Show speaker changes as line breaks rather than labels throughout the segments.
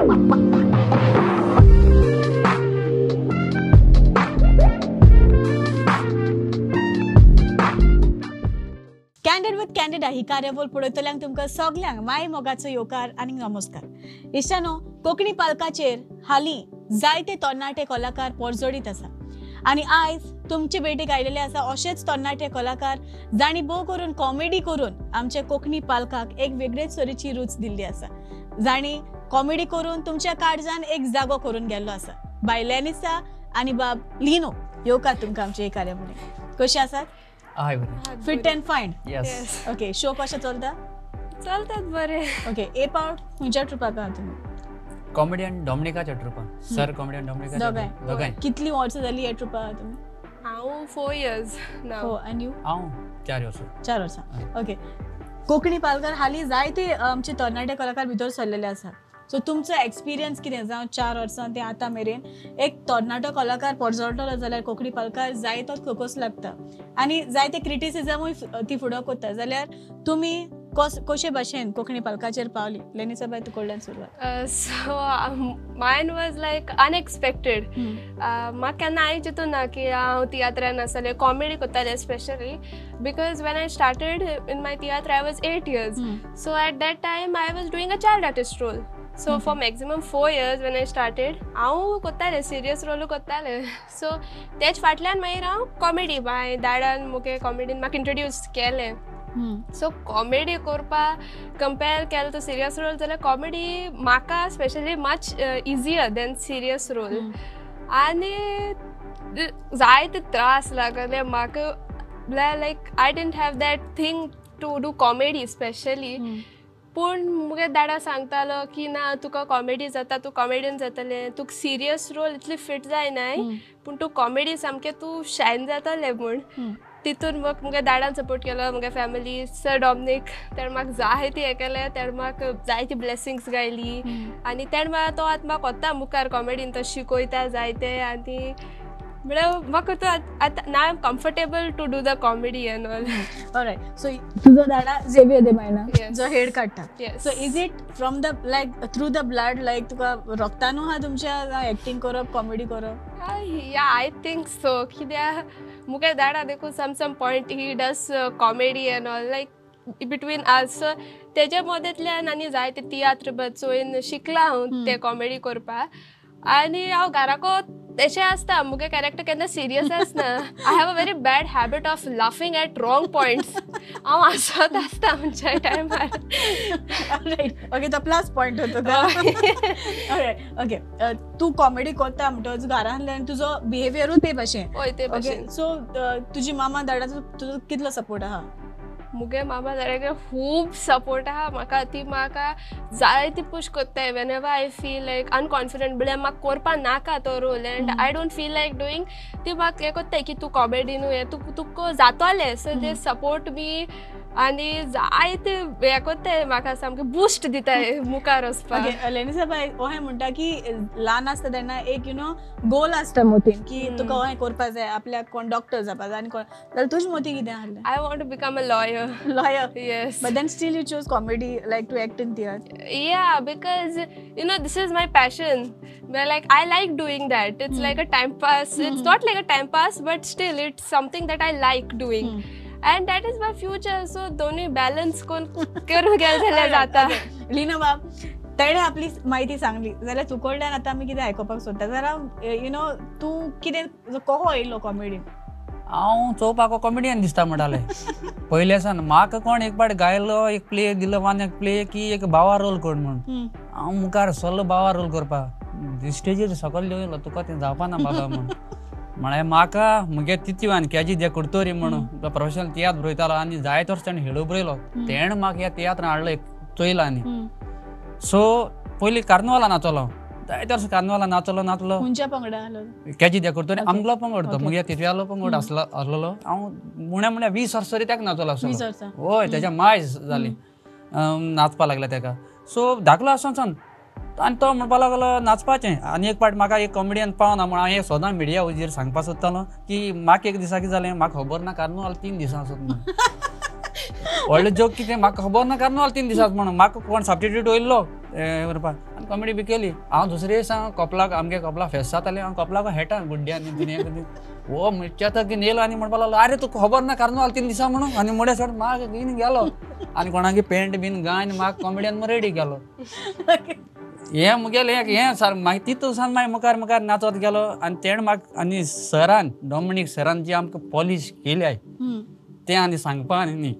Candid with candida ही कार्यावळ पळयतल्यांक तुमकां सगल्यांक माय मोगाचो येवकार आनी नमस्कार। इश्टानो, कोंकणी पालकाचेर हालीं जायते तरणाटे कलाकार पडजोडीत आसा आनी आयज तुमचे भेटीक आयिल्ले आसा अशेच तरणाटे कलाकार जांणी भोव करून कॉमेडी करून आमच्या कोंकणी पालकाक एक वेगळेच तरेची रूच दिल्ली आसा, जांणी कॉमेडी करून तुमच्या काळजान एक जागो करून गेल्लो आसा। बाय लेनिसा आनी बाब लिनो, येवकार तुमकां आमचे कार्यावळीक। कशे आसात?
हाय बरे,
फिट एंड फायन?
यस।
ओके, शो कशे चलता?
चलतात बरे।
ओके, ए पावट खंयच्या ट्रुपाक आहा तुमी?
कॉमेडियन डॉमिनिकाच्या ट्रुपान। सर कॉमेडियन डॉमिनिकाच्या दोगांय।
कितली वर्सां जाली हे ट्रुपाक आहा तुमी?
हांव 4 years नाव।
हो, एंड यू?
हांव 4 वर्सां।
4 वर्सां। ओके, कोंकणी पालकार हालीं जायते आमचे तरणाटे कलाकार भितर सरलेले आसा। सो तुमचो एक्सपिरियन्स कितें जावं 4 वर्सां ते आतां मेरेन एक तरणाटो कलाकार पडजोडलो जाल्यार कोंकणी पालकार जायतो फोकस लागता आनी जायते क्रिटिसिजमूय ती फुडो करता, जाल्यार तुमी कशे भाशेन कोंकणी पालकाचेर पावली? लेनिसा बाय, तूं कडल्यान सुरवात।
So mine was like unexpected. म्हाका केन्ना हांवें चिंतूं ना की हांव तियात्रान आसतलें, कॉमेडी करतालें specially because when I started in my tiatr I was 8 years। So at that time I was doing a child artist role. So for maximum 4 years when I started हांव करतालें, सिरियस रोलू करतालें। सो तेच फाटल्यान मागीर हांव comedy bye दाडान मुगे comedian म्हाका introduce केलें। सो कॉमेडी करपा कंपेर केलें तो सिरियस रोल जाल्यार कॉमेडी म्हाका specially much easier than serious role. आनी जायते त्रास लागले म्हाका, like I didn't have that thing to do comedy specially. पूण मुगे दाडा सांगतालो की ना, तुका कॉमेडी जाता, तूं कॉमेडियन जातलें, तुका सिरियस रोल इतली फिट जायनाय पूण तूं कॉमेडी सामकें तूं शायन जातलें म्हूण। तितून मुगे दाडान सपोर्ट केलो, मुगे फॅमिली, सर डॉमिनिक, तेणें म्हाका जायती हें केलें, तेणें म्हाका जायती ब्लेसिंग्स गायली आनी तेणें म्हाका तो आतां म्हाका कोत्ता मुखार कॉमेडीन तो शिकोयता जायते। आनी म्हळ्यार म्हाका तो आतां नाव I am comfortable to do the comedy and all.
Alright, so तुजो दाडा झेवियर दे मायना जो हेड काडटा, so is it from the like through the blood, like तुका रक्तानू हा तुमच्या एक्टिंग करप, कॉमेडी करप?
या, आय थिंक सो, कित्याक मुगे दाडा देखून some point he does comedy and all like between us. So तेजे मदतल्यान आनी जायते तियात्र बचोवन शिकला हांव ते कॉमेडी करपा। आनी हांव घराको तेशें आसता, मुगे कॅरेक्टर केन्ना सिरियस आसना। I have a very bad habit of laughing at wrong points. हांव हांसत आसता आमच्या टायमार।
ओके, तो प्लस पॉयंट होतो। ओके, तूं कॉमेडी करता म्हणटच घरांतल्यान तुजो बिहेवियरूय ते भाशेन?
हय, ते भाशेन।
सो तुजी मामा दाडाचो तुजो कितलो सपोर्ट आहा?
मुगे मामा दाडागे खूब सपोर्ट आहा म्हाका। ती म्हाका जायती पुश कोत्ताय whenever I feel like unconfident, म्हळ्यार म्हाका करपा नाका तो role and I don't feel like doing. ती म्हाका हें कोत्ताय की तूं कॉमेडीनू हें तुका जातोलें। सो दे सपोर्ट मी आनी जायते हें कोत्ताय म्हाका, सामकें बुस्ट दिताय मुखार वचपाक।
ओके, लेनिसा बाय, अहें म्हणटा की ल्हान आसता तेन्ना एक गोल आसता मोतीन की तुका अहें करपा जाय, आपल्याक कोण डॉक्टर जावपा जाय, आनी कोण, जाल्यार तुजें मोती कितें आहलें?
I want to become a lawyer.
Lawyer?
Yes.
But then still you chose comedy, like to act in theatre?
Yeah, because this is my passion. Well, like I like doing that. It's like a time pass. It's not like a time pass, but still it's something that I like doing. And that is my future. So दोन्ही balance करून गेल जाल्यार जाता।
लिना बाब, तेणे आपली माहिती सांगली जाल्यार तुकडल्यान आतां आमी कितें आयकोपाक सोदता, जाल्यार तूं कितें कहो येयलो कॉमेडीन?
हांव चोवपाक कॉमेडियन दिसता म्हणटाले पयले सान। म्हाका कोण एक पाट गायलो, एक प्ले दिलो, वन एक प्ले की एक बावा रोल कर म्हणून। हांव मुखार सरलो बावा रोल करपाक, स्टेजीर सकयल येयलो, तुका तें जावपा ना बाबा म्हणून। म्हळ्यार म्हाका मुगे तितीवान केजी दे करतोरी म्हणून तो प्रोफेशनल तियात्र बरयतालो आनी जायते वर्स ताणें हेडो बरयलो, तेणें म्हाका ह्या तियात्रान हाडलो, एक चोयला न्ही। सो पयलीं कार्निवाला नाचलो, जायते वर्स कार्निवाला नाचलो।
खंयच्या पंगडा आसलो?
केजी दे करतोरी आमलो पंगड तो, मुगे तितव्यालो पंगड आसलो। हांव मुण्या 20 वर्स तरी ताका नाचलो आसलो। हय, तेज्या माय जाली, नाचपा लागले तेका। सो धाकलो आसोन आनी तो म्हणपा लागलो नाचपाचें। आनी एक पाट म्हाका एक कॉमेडियन पावना म्हूण हांव सदां मिडिया वजेर सांगपा सोदतालो की म्हाका एक दिसा कितें जालें, म्हाका खबर ना कार्निवाल 3 दिसां आसत म्हणून। व्हडलो जोक कितें, म्हाका खबर ना कार्निवाल 3 दिसां म्हणून। म्हाका कोण सबस्टिट्यूट वयल्लो करपाक आनी कॉमेडी बी केली. हांव दुसरे दिसा कपलाक आमगे कपला फेस्त जातालें हांव कपलाक हेटा गुड्ड्यांनी दुनिया वो म्हणटा की नेलो आनी म्हणपाक लागलो आरे तुका खबर ना कार्नावाल 3 दिसा म्हणून आनी मुडे सोड म्हाका घेवन गेलो आनी कोणागे पेंट बीन घायन म्हाका कॉमेडियन रेडी केलो. हें मुगेलें हें सर मागीर तितूसान मागीर मुखार मुखार नाचत गेलो आनी तेणें म्हाका आनी सरान डॉमिनीक सरान जी आमकां पॉलिश केल्याय तें आनी सांगपा न्ही.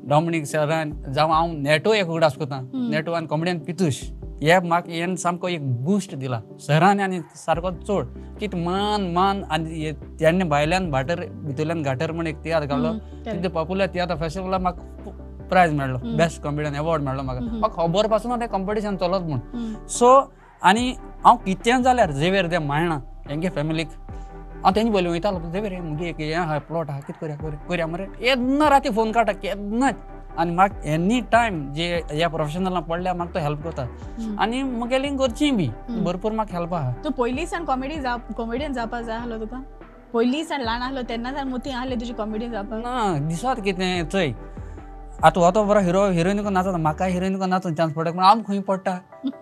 डॉमिनीक सरान जावं हांव नेटो एक उगडास कोता नेटो आनी कॉमेडियन पितूश हे म्हाका हें सामको एक बूस्ट दिला सरान आनी सारको चड कित मान आनी तेन्ना भायल्यान भाटर भितरल्यान घाटर म्हण एक तियात्र काडलो तितून पॉप्युलर तियात्र फेस्टिवलाक म्हाका प्रायज मेळ्ळो बेस्ट कॉमेडियन अवॉर्ड मेळ्ळो म्हाका खबर पासून तें कॉम्पिटिशन चलत म्हूण. सो आनी हांव कितें जाल्यार झेवियर ते मायणा हेंगे फॅमिलीक हांव तेंचे पयलीं वयतालो झेवियर मुगे एक हें आहा प्लॉट आहा कितें करया मरे केन्ना राती फोन काडटा केन्नाच आनी म्हाका एनी टायम जे ह्या प्रोफेशनलान पडल्या म्हाका तो हेल्प करता आनी मुगेली घरचीं बी भरपूर म्हाका हेल्प आहा.
तूं पयलींसान कॉमेडियन जावपाक जाय आहलो तुका पयलींसान ल्हान आहलो तेन्नासान मोती आहले तुजी कॉमेडियन जावपाक
ना दिसत कितें चोय आतां हो तो बरो हिरोईन नाचता म्हाका हिरोईन नाचून चान्स पडटा पूण आमकां खंय पडटा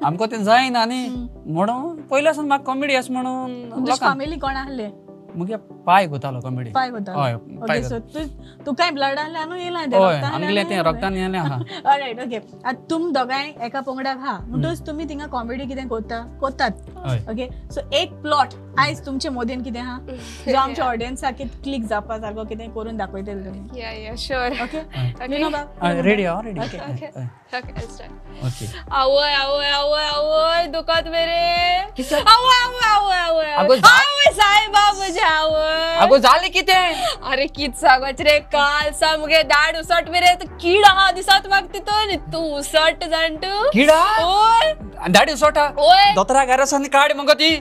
आमकां तें जायना न्ही म्हणून पयल्यासान म्हाका कॉमेडी आसा म्हणून
फॅमिली कोण आहले
मुगे पाय कोतालो कॉमेडी
पाय कोतालो
हय
ओके सो तू काय ब्लड आहला न्हू येला
हय आमगेले तें रक्तान येलें आहा.
ऑलराइट ओके आतां तुम दोगांय एका पंगडाक हा म्हणटूच तुमी थिंगा कॉमेडी कितें कोत्तात ओके सो एक प्लॉट आयज तुमचे मोदेन कितें हा जो आमच्या ऑडियन्साक क्लिक जावपा सारको कितें करून दाखयतले तुमी
या श्योर
ओके नो बाबा
रेडी आहा रेडी
ओके
ओके
आवय आवय आवय आवय दुखत मेरे आवय आवय आवय आवय
आगो
आवय सायबा म्हजे आवय
आगो जालें कितें
अरे कित सांगच रे काल सा मुगे दाड उसट मेरे कीड आहा दिसत म्हाका तितून तू उसट जाणटू
किडा
ओय
दाडी उसोटा
ओय
दोतरा घरासान काड मगो ती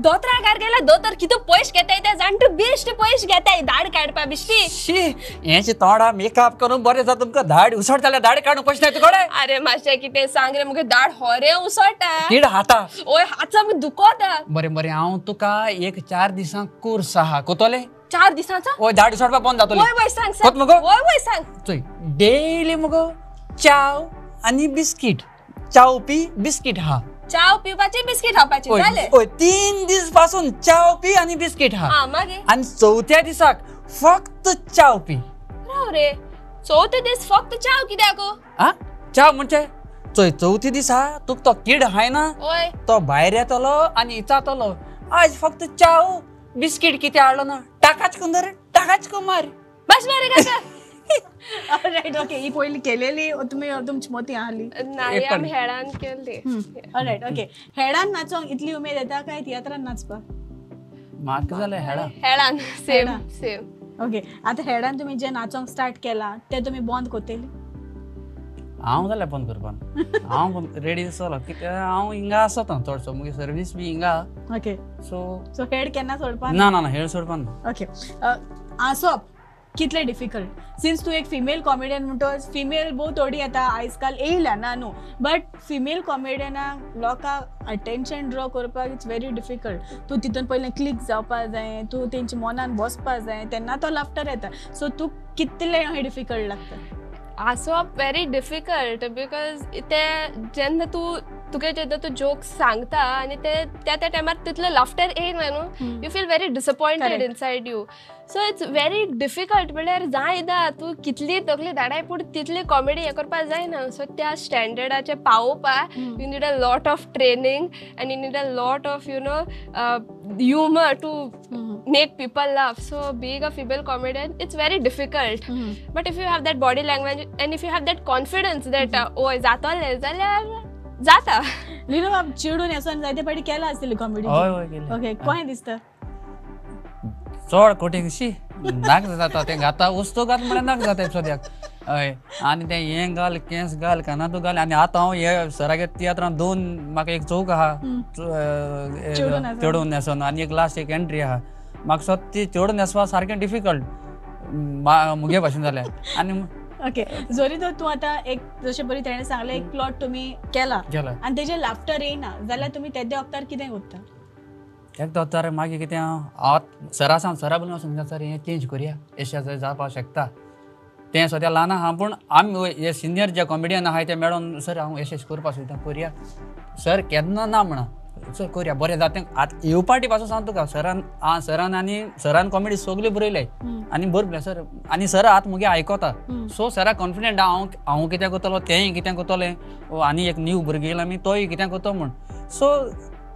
दोतरा कार गेला दोतर कितू पयश घेताय ते जाणटू बेस्ट पयश घेताय दाड काडपा बिश्टी
शी हेचे तोंडा मेकअप करून बरें जाता तुमकां दाड उसट जाल्यार दाड काडून पयश नाय तुकडे
अरे मातशें कितें सांग रे मुगे दाड होरे उसटा
किड हाता
ओय हातचा मी दुखोता
बरें बरें हांव तुका एक 4 दिसां कोर्स आहा कोतोले
4 दिसाचा
ओय दाड उसटपा बंद जातली
वय वय सांग
कोत मगो
वय सांग
चोय डेली मगो चाव आनी बिस्कीट चाव पी बिस्कीट हा
चाव पिवपाची बिस्कीट खावपाची जाले
ओय 3 दीस पासून चाव पी आनी बिस्कीट हा
हा मागे
आनी चौथ्या दिसाक फक्त चाव पी
राव रे चौथे दीस फक्त चाव कित्याक
आ चाव म्हणजे चोय चौथी दिसा तुका तो किड हाय ना
ओय
तो भायर येतलो आनी इचातलो आज फक्त चाव बिस्कीट कितें हाडलो ना टाकाच कुंदर टाकाच कुमार
बस मारे काका
ऑलराइट ओके ही पयली केलेली तुमी तुमची मोती आहली
नाही आमी हेडान केल्ली
ऑलराइट ओके हेडान नाचोंक इतली उमेद येता काय तियात्रान नाचपाक
म्हाका जालें हेडा
हेडान सेम
ओके आता हेडान तुमी जे नाचोंक स्टार्ट केला ते तुमी बंद कोतेली
हांव जाल्यार बंद करपाना हांव रेडी जालो कित्याक हांव हिंगा आसता चडसो मुगे सर्वीस बी हिंगा
ओके
सो
हेड केन्ना सोडपा
ना ना ना हेड सोडपाना
ओके आसोप कितले डिफिकल्ट सिन्स तू एक फिमेल कॉमेडियन म्हणटोच फिमेल भोव थोडी येता आयज काल येयल्या ना न्हू बट फिमेल कॉमेडियनाक लोकांक अटेन्शन ड्रॉ करपाक इट्स व्हेरी डिफिकल्ट तू तितून पयलें क्लिक जावपा जाय तू तेंच्या मनान बसपा जाय तेन्ना तो लाफ्टर येता सो तू कितले हे डिफिकल्ट लागता
आसोप व्हेरी डिफिकल्ट बिकॉज ते जेन्ना तुगे जेन्ना तू जोक्स सांगता आनी ते त्या टायमार तितले लाफ्टर येयना न्हू you feel very disappointed inside you so it's very difficult म्हळ्यार जायना तूं कितली तकली धाडाय पूण तितली कॉमेडी हे करपाक जायना सो त्या स्टँडर्डाचेर पावोवपाक you need a lot of training and you need a lot of you know humour to make people laugh so being a female comedian it's very difficult but if you have that body language and if you have that confidence that oh जातले जाल्यार जाता
लिनो बाब चिडून येसन जायते पाटी केला आसली comedy
हय हय केली
ओके कोण दिसता
चड कोटी शी नाक जाता ते घाता वस्तू घात म्हळ्यार नाक जाता सद्याक हय आनी ते हें घाल केंस घाल कानातू घाल आनी आतां हांव हे सरागे तियात्रान 2 म्हाका एक चौक आहा चेडून न्हेसोन आनी एक लास्ट एक एंट्री आहा म्हाका सो ती चेडून न्हेसपा सारकें डिफिकल्ट मुगे भाशेन जालें आनी
ओके जरी तर तूं आतां एक जशें बरी तेणें सांगलें एक प्लॉट तुमी केला आनी तेजे लाफ्टर येयना जाल्यार तुमी तेदे वक्तार कितें करता
एक दोतार मागीर कितें हांव सरा बून वचून सर हें चेंज करया एशा जावपाक शकता तें सद्या ल्हान आहा पूण आमी हे सिनियर जे कॉमेडियन आहाय ते मेळोन सर हांव एशेश करपा सोदतां करया सर केन्ना ना म्हणा चल करया बरें जाता आतां येवपाटी पासून सांग तुका सरान कॉमेडी सगळी बरयले आनी बरयले सर आनी सर आतां मुगे आयकोता सो सरा कॉन्फिडंट हांव कितें करतलो तेंय कितें करतलें आनी एक न्यू भुरगें येयला आमी तोय कितें करतो म्हण सो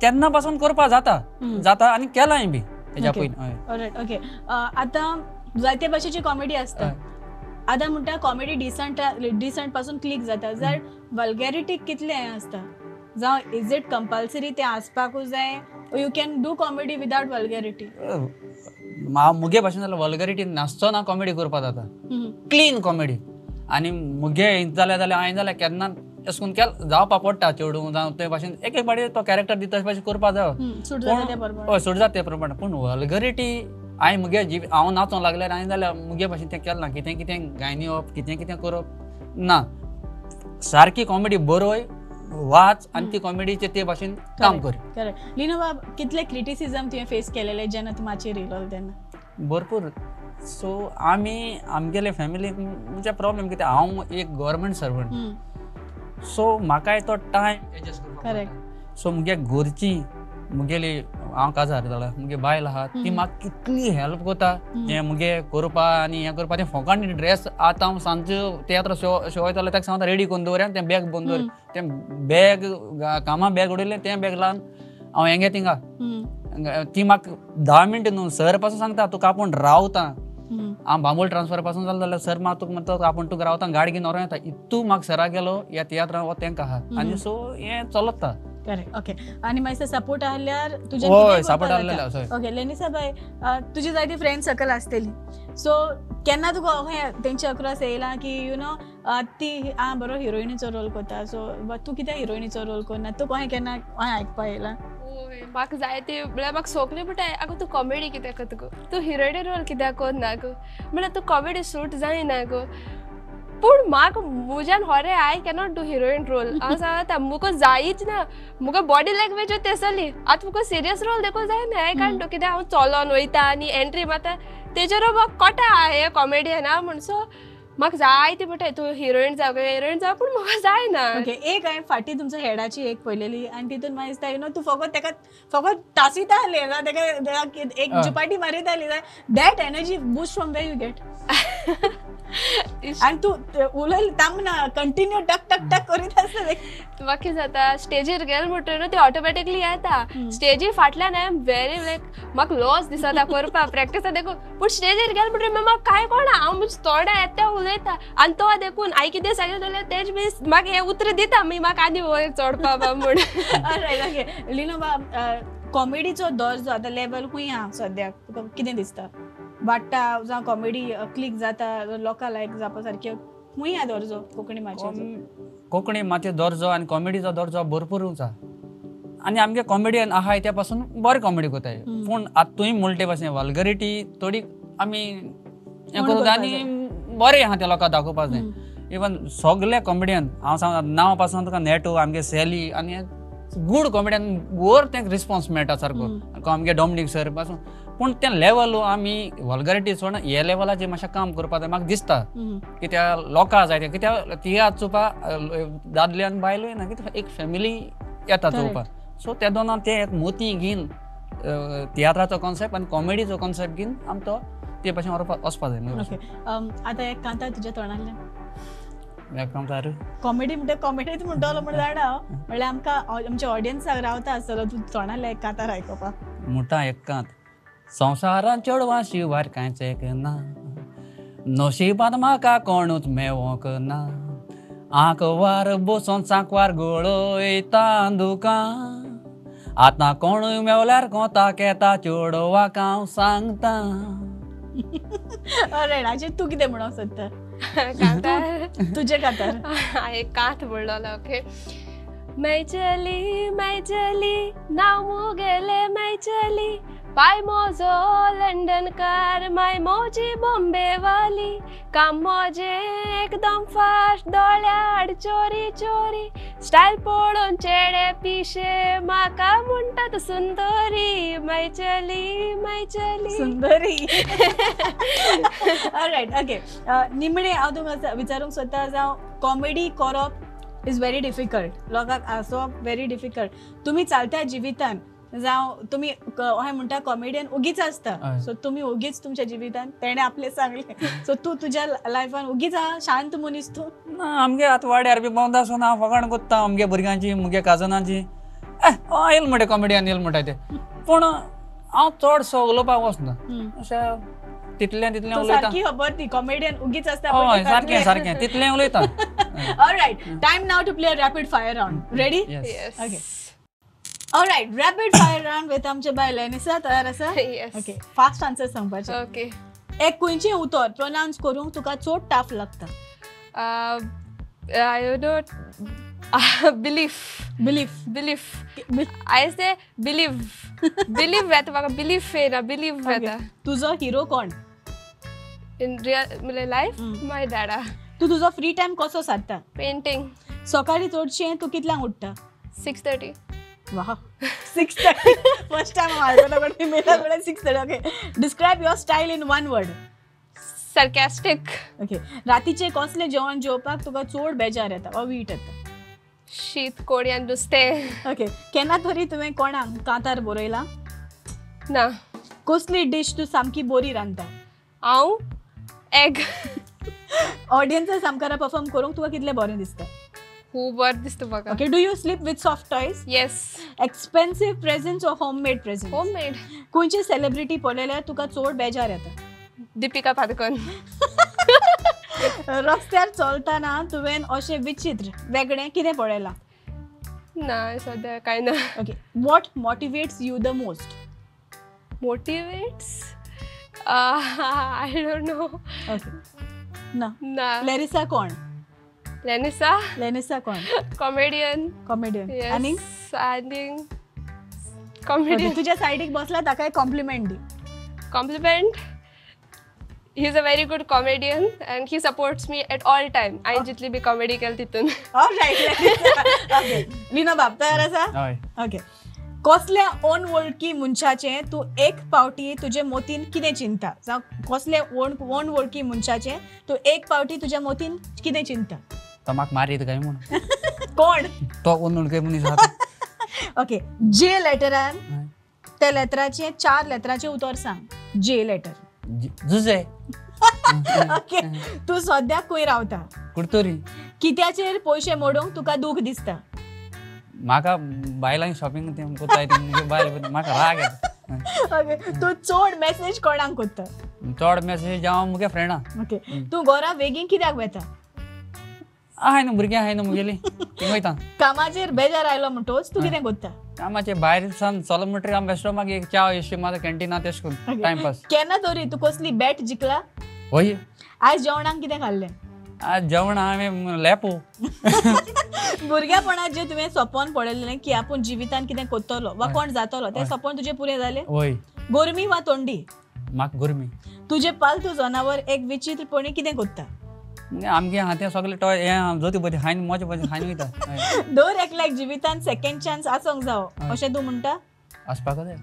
तेन्ना पासून करपा जाता आनी केलाय बी तेज्या पयलीं
ओके आतां जायते भाशेची कॉमेडी आसता आतां म्हणटा कॉमेडी डिसंट पासून क्लिक जाता जाल्यार वल्गॅरिटी कितलें हें आसता जावं इज इट कंपल्सरी तें आसपाकूच जाय you can do comedy without vulgarity
मुगे भाशेन जाल्यार वल्गॅरिटी नासतो ना कॉमेडी करपा जाता क्लीन कॉमेडी आनी मुगे जाल्यार हांवें जाल्यार केन्ना अशें करून जावपा पडटा चेडूं जावं ते भाशेन एक पाटी तो कॅरेक्टर दिता तशे भाशेन करपा जाय
सूट जाता
ते प्रमाणे पूण वल्गॅरिटी हांवें मुगे हांव नाचोंक लागल्यार हांवें जाल्यार मुगे भाशेन तें केलें ना कितें गायनीवप कितें करप ना सारकी कॉमेडी बरोय वाच आनी ती कॉमेडीचे ते भाशेन काम कर
करेक्ट लिनोवा कितले क्रिटिसिजम तुवें फेस केलेले जेन्ना तूं माचयेर येयलो तेन्ना
भरपूर सो आमगेले फॅमिलीक म्हणजे प्रॉब्लेम कितें हांव एक गव्हर्मेंट सर्वंट सो म्हाकाय तो टायम एडजस्ट करपाक
करेक्ट
सो मुगे घरची मुगेली हांव काजार जाला मुगे बायल आहा ती म्हाका कितली हेल्प करता हें मुगे करपा आनी हें करपा तें फोकांनी ड्रेस आतां हांव सांजचो तियात्र शो वयतालो तेका सांगता रेडी करून दवरया तें बॅग बंद दवर तें बॅग कामा बॅग उडयलें तें बॅग लावन हांव हेंगे थिंगा ती म्हाका 10 मिनटां न्हू सर पासून सांगता तुका आपूण रावता हांव बांबोळ ट्रान्सफर पासून जालें जाल्यार सर म्हाका तुका म्हणटा आपूण तुका रावता गाडी घेवन व्हरों येता इतू म्हाका सरा गेलो ह्या तियात्रान वो तेंका आहा आनी सो हें चलता
करेक्ट ओके आनी मागीर सपोर्ट आहल्यार तुजें
हय सपोर्ट आहलेलो
ओके लेनिसा बाय तुजी जायती फ्रेंड सर्कल आसतली सो केन्ना तुका अहें तेंचे अक्रॉस येयला की यू नो ती बरो हिरोइनीचो रोल करता सो तूं कित्याक हिरोइनीचो रोल करना तूं कहें केन्ना अहें आयकपा येयला
म्हाका जायते म्हळ्यार म्हाका सोगलीं म्हणटा आगो तूं कॉमेडी कित्याक करता गो तूं हिरोइनी रोल कित्याक करना गो म्हळ्यार तूं कॉमेडी सूट जायना गो पूण म्हाका म्हज्यान होरें I cannot do heroine role हांव सांगता मुका जायच ना मुका बॉडी लँग्वेज तेसली आतां मुका सिरियस रोल देखून जायना आय कांट डू कित्याक हांव चलोन वयता आनी एंट्री मारता तेजेर म्हाका कोटा हे कॉमेडियन हा म्हण सो म्हाका जायते म्हणटा तूं हिरोइन जाव पूण म्हाका जायना
ओके एक हांवें फाटी तुमच्या हेडाची एक पळयलेली आनी तितून म्हाका दिसता यू नो तू फकत तासिता आहले ना तेका एक जुपाटी मारिताली that energy boost from where you get आनी तूं उलयलें थांबना कंटिन्यू टक टक टक करीत आसता
म्हाका कितें जाता स्टेजीर गेल म्हणटकीर न्हू ती ऑटोमॅटिकली येता स्टेजी फाटल्यान आय एम व्हेरी लायक म्हाका लॉस दिसता करपा प्रॅक्टिसा देखून पूण स्टेजीर गेल म्हणटकीर म्हाका काय कळना हांव म्हज्या तोंडां येता उलयता आनी तो देखून आई कितें सांगलें जाल्यार तेज बी म्हाका हें उतर दिता मागीर म्हाका आनी वयर चडपा म्हण
ओके लिनोवा कॉमेडीचो दर्जो आतां लेवल खूंय आहा सद्याक तुका कितें दिसता वाडटा जावं कॉमेडी क्लिक जाता लोकां लायक जावपा सारकें खूंय आहा दर्जो
कोंकणी मातये दर्जो आनी कॉमेडीचो दर्जो भरपूर उंचा आनी आमगे कॉमेडियन आहाय त्या पासून बरें कॉमेडी कोताय पूण आतां तुवें म्हणले भाशेन वल्गरिटी थोडी आमी हें करूं आनी बरें आहा त्या लोकांक दाखोवपाक जाय इवन सगळे कॉमेडियन हांव सांगता नांव पासून तुका नेटो आमगे सॅली आनी गूड कॉमेडियन वर तेंक रिस्पॉन्स मेळटा सारको आमगे डॉमिनीक सर पासून पूण तें लेवल आमी वल्गरिटी सोडून हे लेवलाचेर मातशें काम करपा जाय म्हाका दिसता कित्या लोकां जाय कित्याक तियात्र चोवपा दादल्यान बायलोय ना कित्याक एक फॅमिली येता चोवपाक सो ते दोनां ते एक मोती घेवन तियात्राचो कॉन्सेप्ट आनी कॉमेडीचो कॉन्सेप्ट घेवन आमचो ते भाशेन वचपा जाय
आतां एक कांता तुज्या तोंडांतल्यान
कॉमेडी
म्हणटा कॉमेडीच म्हणटलो म्हण जाणा म्हणल्यार आमकां आमच्या ऑडियन्साक रावता आसतलो तूं तोंडांतल्या एक कांतार आयकपाक
म्हणटा एक कांत संवसारान चेडवां शिवार कांयच एक ना नशिबान म्हाका कोणूच मेवोंक ना आंकवार बसोन सांकवार गळयता दुकां आतां कोणूय मेवल्यार कोंताक येता चेडवाक हांव सांगता
अरे राजे तूं कितें म्हणूंक सोदता
कांतार
तुजे कांतार
एक कांत म्हणलोलो ओके मैचली मैचली नांव मुगेले मैचली पाय मोजो लंडनकार माय मोजी बॉम्बे वाली काम मोजे एकदम फास्ट दोळ्याड चोरी चोरी स्टाईल पळोवन चेडे पिशे म्हाका म्हणटात सुंदरी मैचली
सुंदरी. All right, okay. निमणे हांव तुमकां विचारूंक सोदता जावं कॉमेडी करप इज व्हेरी डिफिकल्ट, लोकांक आसोवप व्हेरी डिफिकल्ट. तुमी चालत्या जिवितान जावं तुमी अशें म्हणटा कॉमेडियन उगीच आसता, सो तुमी उगीच तुमच्या जिवितान तेणे आपले सांगले, सो तूं तुज्या लायफान उगीच शांत मनीस तूं?
ना, आमगे आतां वाड्यार बी भोंवता आसून हांव फकाण कोत्ता आमगे भुरग्यांची मुगे काजनाची. येल म्हणटा कॉमेडियन येल म्हणटा ते, पूण हांव चडसो उलोवपाक वचना. अशें तितलें उलयता.
सारकी खबर ती कॉमेडियन उगीच आसता.
हय, सारकें तितलें उलयता.
Alright, time now to play rapid fire round. Ready?
Yes.
Okay. Alright, rapid fire round with आमचे बाय लेनिसा. तयार आसा?
Yes.
ओके, फास्ट आन्सर सांगपाचे.
Okay.
एक खंयचें उतर प्रोनाउन्स करूंक तुका चड टाफ लागता?
I don't belief. I say believe. Believe येता म्हाका belief येना, believe येता.
तुजो हिरो कोण?
In real life, my dada.
तू तुजो फ्री टाइम कसो सारता?
Painting.
सकाळी चडशें तू कितल्यांक उठता?
6:30.
वाह, 6:30. फर्स्ट टाइम माझ्याकडे मेला 6:30. Okay. Describe your style in one word.
Sarcastic.
Okay. रातीचे कसले जेवण जेवपाक तुका चड बेजार येता वा वीट येता?
शीत कोडी आनी नुस्तें.
ओके. केन्ना तरी तुवें कोणाक कांतार बरयला?
ना.
कसली डिश तू सामकी बरी रांदता?
हांव एग.
ऑडियन्सा सामकारा परफॉर्म करूंक तुका कितलें बरें दिसता?
खूब बरें दिसता म्हाका.
Okay. Do you sleep with soft toys?
Yes.
Expensive presents or homemade presents?
Homemade.
खंयची सेलिब्रिटी पळयल्यार तुका चड बेजार येता?
Deepika Padukone.
रस्त्यार चलतना तुवें अशें विचित्र वेगळें कितें पळयलां?
ना सद्या कांय ना.
Okay. What motivates you the most?
Motivates? I don't know.
Okay. ना.
ना.
लेरिसा कोण?
Lenisa?
कोण?
Comedian.
कॉमेडियन.
Yes.
आनी
आणि comedian.
तुझ्या सायडीक बसला ताका कॉम्प्लिमेंट दी.
Compliment. He's a very good comedian and he supports me at all time. I जितली बी comedy केली तितून.
ऑलराइट. ओके. लिनो बाब तयार आसा?
हय.
ओके. कसल्या अनवळखी मनशाचे तू एक पावटी तुजे मोतीन कितें चिंता? जावं कसले अनवळखी मनशाचे तू एक पावटी तुज्या मोतीन कितें चिंता?
तो म्हाका मारीत काय म्हणून.
कोण?
तो उनूळ मनीस आसा.
ओके. जे लेटरान त्या लेटराचे 4 लेटराचे उतर सांग. जे लेटर.
जुजे.
ओके. तू सद्याक खंय रावता?
कुडतोरी.
कित्याचेर पयशे मोडूंक तुका दूख दिसता?
म्हाका बायलांक शॉपिंग तें कोत्ताय ते बायल म्हाका राग येता.
ओके. तू चड मेसेज कोणाक कोत्ता?
चड मेसेज हांव मुगे फ्रेंडां.
ओके. तू घरा बेगीन कित्याक वेता?
आहाय न्हू भुरगीं आहाय न्हू मुगेली तीं वयता.
कामाचेर बेजार आयलो म्हणटोच तू कितें कोत्ता?
कामाचे भायर सान चल म्हणटरी हांव बेश्टो मागीर एक च्या एशी म्हाजो कॅन्टीनात तेश करून टायमपास.
केन्ना तरी तू कसली बॅट जिखला?
होय.
आज जेवणाक कितें खाल्लें?
आज जेवण हांवें लेपो.
भुरग्यापणात जे तुवें सपन पळयल्लें की आपूण जिवितान कितें कोत्तलो वा कोण जातलो तें सपन तुजें पुरें जालें?
होय.
गोरमी वा थंडी?
म्हाका गरमी.
तुजें पालतू जनावर एक विचित्रपणी कितें कोत्ता?
आमगे हातें सगळे टॉय हें जोती बरी खायन मजा बरी खायन वयता.
दर एकल्याक जिवितान सेकंड चान्स आसोंक जावो अशें तूं म्हणटा?
आसपाक जाय.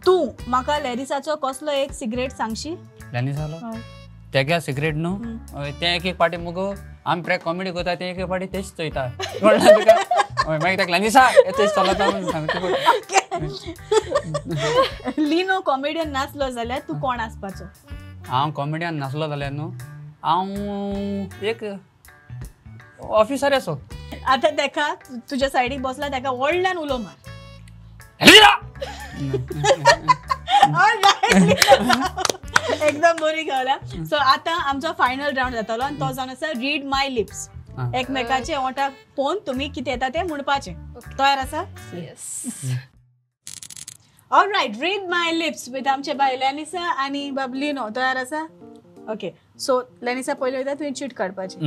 तूं म्हाका लेरिसाचो कसलो एक सिगरेट सांगशी?
ल्हानी जालो तेगे सिगरेट न्हू तें एक पाटी मुगो आमी प्रे कॉमेडी करता तें एक पाटी तेच चोयता कळ्ळें तुका. मागीर ताका ल्हानी सा तेच चलता म्हणून सांगता.
लिनो कॉमेडियन नासलो जाल्यार तूं कोण आसपाचो?
हांव कॉमेडियन नासलो जाल्यार न्हू हांव एक ऑफिसर असो.
आतां तेका तुज्या सायडीक बसला तेका व्हडल्यान उलो मार. एकदम बरी गजाल. सो आतां आमचो फायनल राउंड जातलो आनी तो जावन आसा रीड माय लिप्स. एकमेकाचे ओंठाक पळोवन तुमी कितें येता तें म्हणपाचें. तयार आसा?
Yes.
All right. Read my lips with आमचे बाय लेनिसा आनी बबलिनो. तयार आसा? ओके. सो लेनिसा पयली वयता तुवें चीट काडपाची.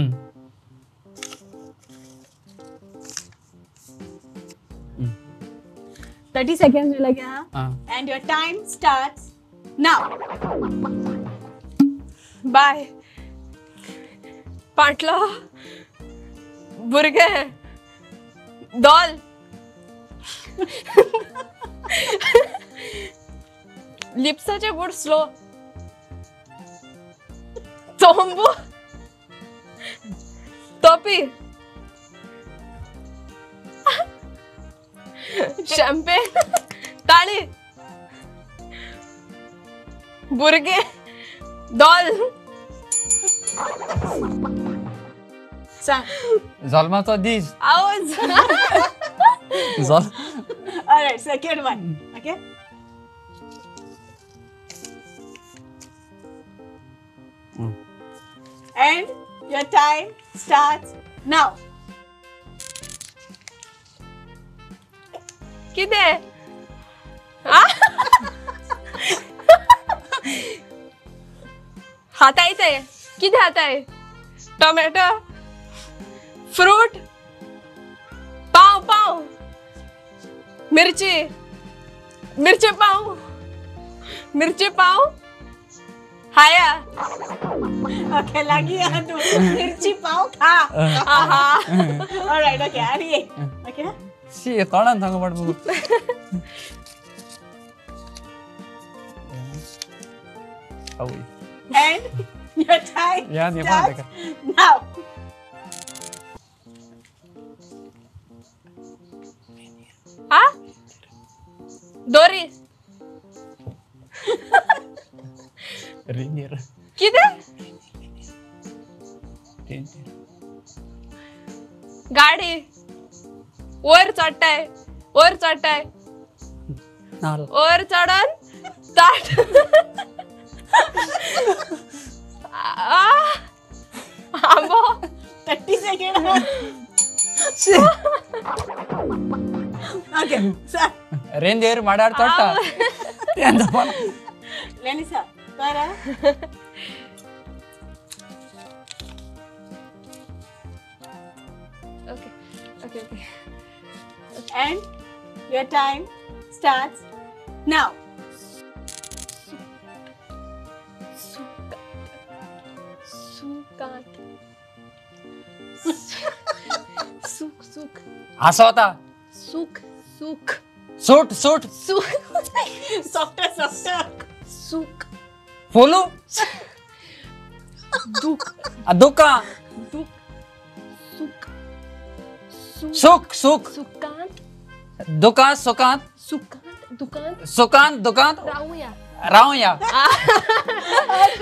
30 seconds लगे हाँ.
Ah.
And your time starts now.
Bye. पाटलो, भुरगे, दोल, लिप्साचे बूट स्लो, तोंबू, टोपी, शॅम्पेन, ताळी, भुरगे, दोल.
सांग.
जल्माचो दीस.
आवाज.
जल.
Alright, second one. Okay. And your time starts now.
किती? हातायचे किती हाताय? टोमॅटो, फ्रूट, पाव पाव, मिरची, मिरची पाव, मिरची पाव, हाया.
Okay, लगी हाँ तू. मिर्ची पाव खा.
आहा.
Alright, okay. आणि ये. Okay.
शी कळण सांग पड बघू.
And your time
या दे
starts
का.
now.
हा? दोरी
रेंजर.
किती? गाडी वर चढताय, वर चढताय,
नाल.
वर चढन ताट. आंबो.
30 seconds. Okay. Sir.
रेंजर माडार चढता. त्यांचा पण.
Lenisa, करा.
Okay.
And your time starts now.
सुकात. सुक.
असं होता.
सुक.
सूट.
Softer.
सुक.
फुलू.
दुक.
दुका.
सुक.
सुक.
सुकांत.
दुकान सुकान. दुकान
राहूया.
राहूया.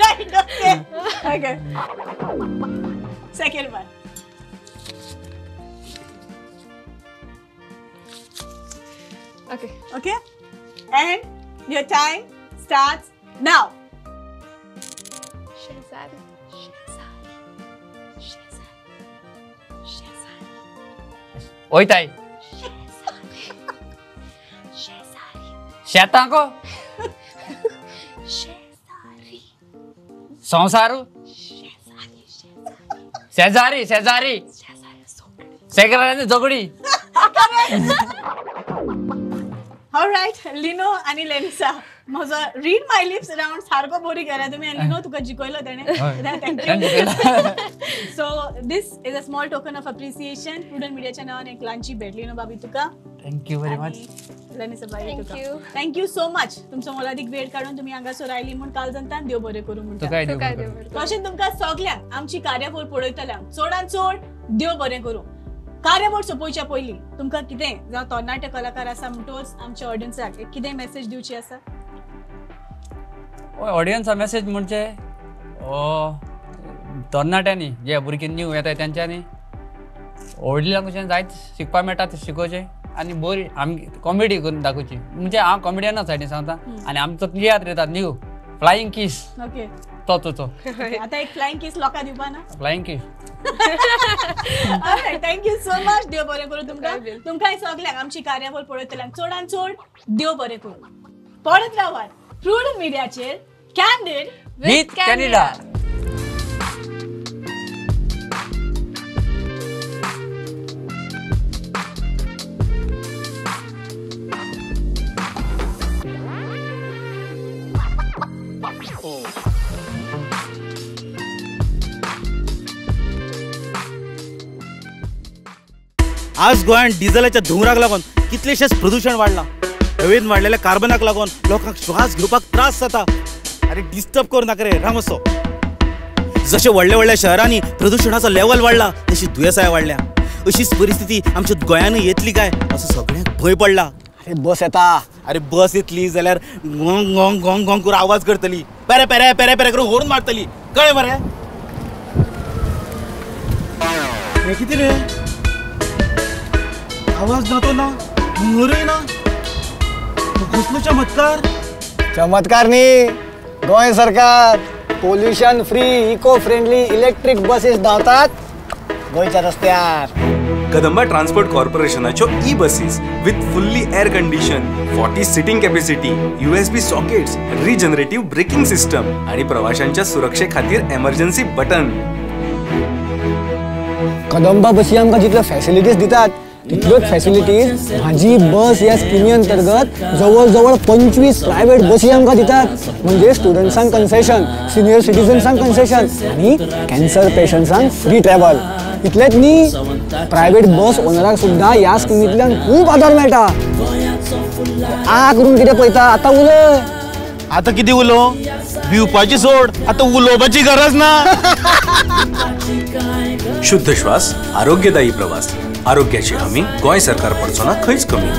Right, okay. Second one. Okay. And your time starts now.
शेजारी.
ओयताय. शेतांको. संसारू. शेजारी. शेजारी जोगडी.
Alright, Lino आणि Lenisa. माझं read my lips around सारखो बोरी करा तुम्ही आणि Lino तुका जिकोयलो त्याने. Thank you. So this is a small token of appreciation. Prudent Mediaच्या नावाने एक लहानशी भेट Lino बाबी तुका.
Thank you very much.
Lenisa बाई तुका.
Thank you.
Thank you so much. तुमचं मोलादीक वेळ काढून तुम्ही हांगासर राहिली म्हूण काल जनतान देव बरें करूं
तू
म्हणटा.
काय
काय
देव
देव.
तशें तुमकां सगल्यांक आमची कार्यावळ पळयतल्यांक चडांत चड देव बरें करूं. कार्यावळ सोंपोवच्या पयलीं तुमकां कितें जावं तरणाटे कलाकार आसा म्हणटोच आमच्या ऑडियन्साक एक कितें मेसेज दिवची आसा?
ऑडियन्सा मेसेज म्हणजे तरणाट्यांनी जे भुरगीं न्यू येतात त्यांच्यानी व्हडल्या कशें जायत शिकपा मेळटा ते शिकोवचें आनी बरी आमची कॉमेडी करून दाखोवची. म्हणजे हांव कॉमेडियना सायडीन सांगता आनी आमचो तियात्र येता न्यू फ्लायींग किस
ओके.
तो
आता एक फ्लाइंग किस लोकां दिवपा ना.
Flying kiss.
Thank you so much. देव बरें करूं तुमकां सगल्यांक आमची कार्यावळ पळयतल्यांक चडांत चड देव बरें करूं. पळत रावात प्रुडंट मिडियाचेर कॅन्डिड
विथ कॅनडा.
आज गोंयांत डिझेलाच्या धुंवराक लागून कितलेशेच प्रदूषण वाडलां. हवेन वाडलेल्या कार्बनाक लागून लोकांक श्वास घेवपाक त्रास जाता. अरे डिस्टर्ब करू नाका रे, राम असो. जशे व्हडल्या व्हडल्या शहरांनी प्रदूषणाचो लेवल वाडला तशी दुयेंसांय वाडल्या. अशीच परिस्थिती आमच्या गोंयांतूय येतली काय असो सगळ्यांक भंय पडला.
अरे बस येता.
अरे बस येतली जाल्यार गोंग गोंग गोंग गोंग करून आवाज करतली, पेरे पेरे पेरे पेरे करून हॉर्न मारतली. कळ्ळें मरे? हे कितें रे? आवाज ना तो ना, हुंवरूय ना. कसलो चमत्कार.
चमत्कार न्ही, गोंय सरकार pollution free eco friendly electric buses धांवतात गोंयच्या रस्त्यार.
कदंबा ट्रान्सपोर्ट कॉर्पोरेशनाच्यो E buses with fully air condition, 40 seating capacity, USB sockets, regenerative braking system आणि प्रवाशांच्या सुरक्षे खातीर एमर्जन्सी बटन.
कदंबा बसी आमकां जितल्यो फॅसिलिटीज दितात तितल्योच फॅसिलिटीज म्हाजी बस ह्या स्किमी अंतर्गत जवळ जवळ 25 प्रायव्हेट बसी आमकां दितात. म्हणजे स्टुडंट्सांक कन्सेशन, सिनियर सिटीजन्सांक कन्सेशन आणि कॅन्सर पेशंट्सांक फ्री ट्रॅव्हल. इतलेच न्ही, प्रायव्हेट बस ओनराक सुद्धा ह्या स्किमींतल्यान खूब आदार मेळटा. आ करून कितें पळयता, आतां उलय.
आता किती उलो? भिवपाची सोड, आता उलोवपाची गरज ना.
शुद्ध श्वास, आरोग्यदायी प्रवास, आरोग्याची हमी गोंय सरकार पडचो ना खंयच कमी.